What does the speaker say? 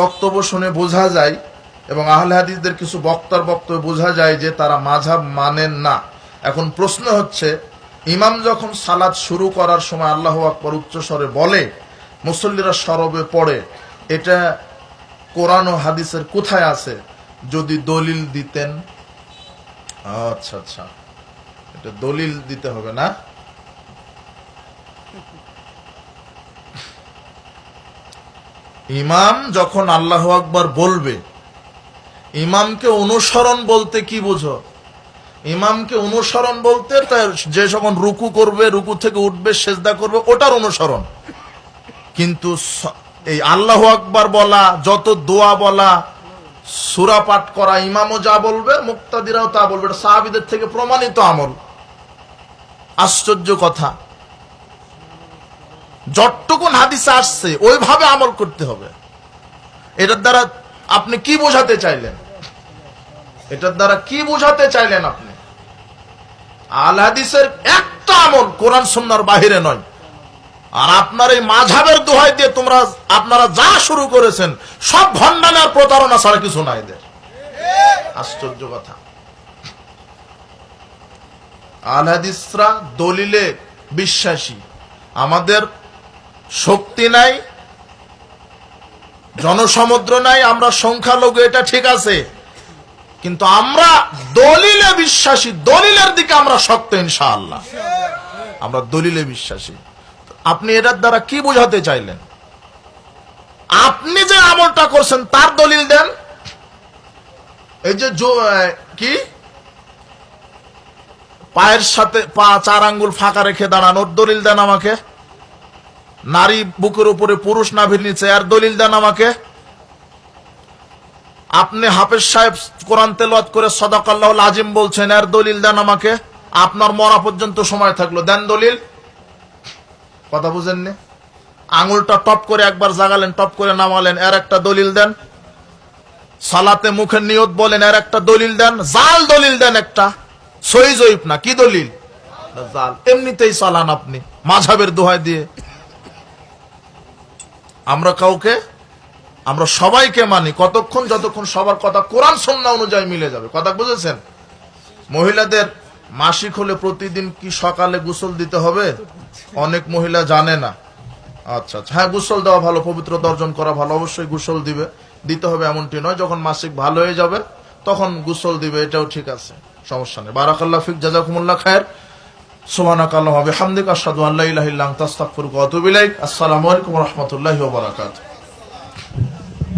বক্তব্য শুনে বোঝা যায় এবং আহলে হাদিসদের কিছু বক্তার বক্তব্য বোঝা যায় যে তারা মাযহাব মানেন না। এখন প্রশ্ন হচ্ছে, ইমাম যখন সালাত শুরু করার সময় আল্লাহু আকবার উচ্চস্বরে বলে, মুসল্লিরা সরবে পড়ে, এটা কোরআন ও হাদিসের কোথায় আছে? যদি দলিল দিতেন। আচ্ছা আচ্ছা, এটা দলিল দিতে হবে না? ইমাম যখন আল্লাহু আকবার বলবে, ইমামকে অনুসরণ বলতে কি বুঝো? ইমামকে অনুসরণ বলতে যে যখন রুকু করবে, রুকু থেকে উঠবে, সেজদা করবে, ওটার অনুসরণ। কিন্তু এই আল্লাহু আকবার বলা, যত দোয়া বলা, সূরা পাঠ করা, ইমামও যা বলবে মুক্তাদিরাও তা বলবে, এটা সাহাবীদের থেকে প্রমাণিত আমল। আশ্চর্য কথা, যতটুকুন হাদিসে আসছে ওইভাবে আমল করতে হবে। এটার দ্বারা আপনি কি বোঝাতে চাইলেন? এটার দ্বারা কি বোঝাতে চাইলেন আপনি? আল হাদিসের একটা আমল কোরআন সুন্নাহর বাহিরে নয়। আর আপনার এই মাযহাবের দোহাই দিয়ে আপনারা যা শুরু করেছেন সব ভণ্ডামি আর প্রতারণা ছাড়া কিছু নাই এদের। আশ্চর্য কথা। আল হাদিসরা দলিলে বিশ্বাসী। আমাদের শক্তি নাই, জনসমুদ্র নাই, আমরা সংখ্যালঘু, এটা ঠিক আছে, কিন্তু আমরা দলিলে বিশ্বাসী, দলিলের দিকে আমরা শক্ত ইনশাআল্লাহ। আমরা দলিলে বিশ্বাসী। আপনি এটার দ্বারা কি বোঝাতে চাইলেন? আপনি যে আমলটা করছেন তার দলিল দেন। এই যে কি পায়ের সাথে পা 4 আঙ্গুল ফাঁকা রেখে দাঁড়ানোর দলিল দেন আমাকে। নারী বুকের উপরে, পুরুষ নাভির নিচে, এর দলিল দেন আমাকে। আপনি হাফেজ সাহেব কোরআন তেলাওয়াত করে সাদাকাল্লাহুল আজিম বলছেন, এর দলিল দেন আমাকে। আপনার মরা পর্যন্ত সময় থাকলো, দেন দলিল। কথা বুঝেননি? আঙুলটা টপ করে একবার জাগালেন, টপ করে নামালেন, এর একটা দলিল দেন। সালাতে মুখের নিয়ত বলেন, এর একটা দলিল দেন। জাল দলিল দেন একটা, সহি জয়ীফ না। কি দলিল? জাল। এমনিতেই চালান আপনি মাযহাবের দোহাই দিয়ে। আমরা সবাইকে মানি কতক্ষণ, যতক্ষণ সবার কথা কোরআন সুন্নাহ অনুযায়ী মিলে যাবে। কথা বুঝেছেন? মহিলাদের মাসিক হলে প্রতিদিন কি সকালে গোসল দিতে হবে? অনেক মহিলা জানে না। আচ্ছা আচ্ছা, হ্যাঁ, গোসল দেওয়া ভালো, পবিত্রতা অর্জন করা ভালো, অবশ্যই গোসল দিতে হবে এমনটি নয়। যখন মাসিক ভালো হয়ে যাবে তখন গোসল দিবে, এটাও ঠিক আছে, সমস্যা নেই। বারাকাল্লাহু ফিক, জাযাকুমুল্লাহ খায়ের। সুবহানাকাল্লাহু ওয়া বিহামদিকা, আশহাদু আল্লা ইলাহা ইল্লা আনতা, আস্তাগফিরুকা ওয়া আতুবু ইলাইক। আসসালামু আলাইকুম ওয়া রাহমাতুল্লাহি ওয়া বারাকাতুহু।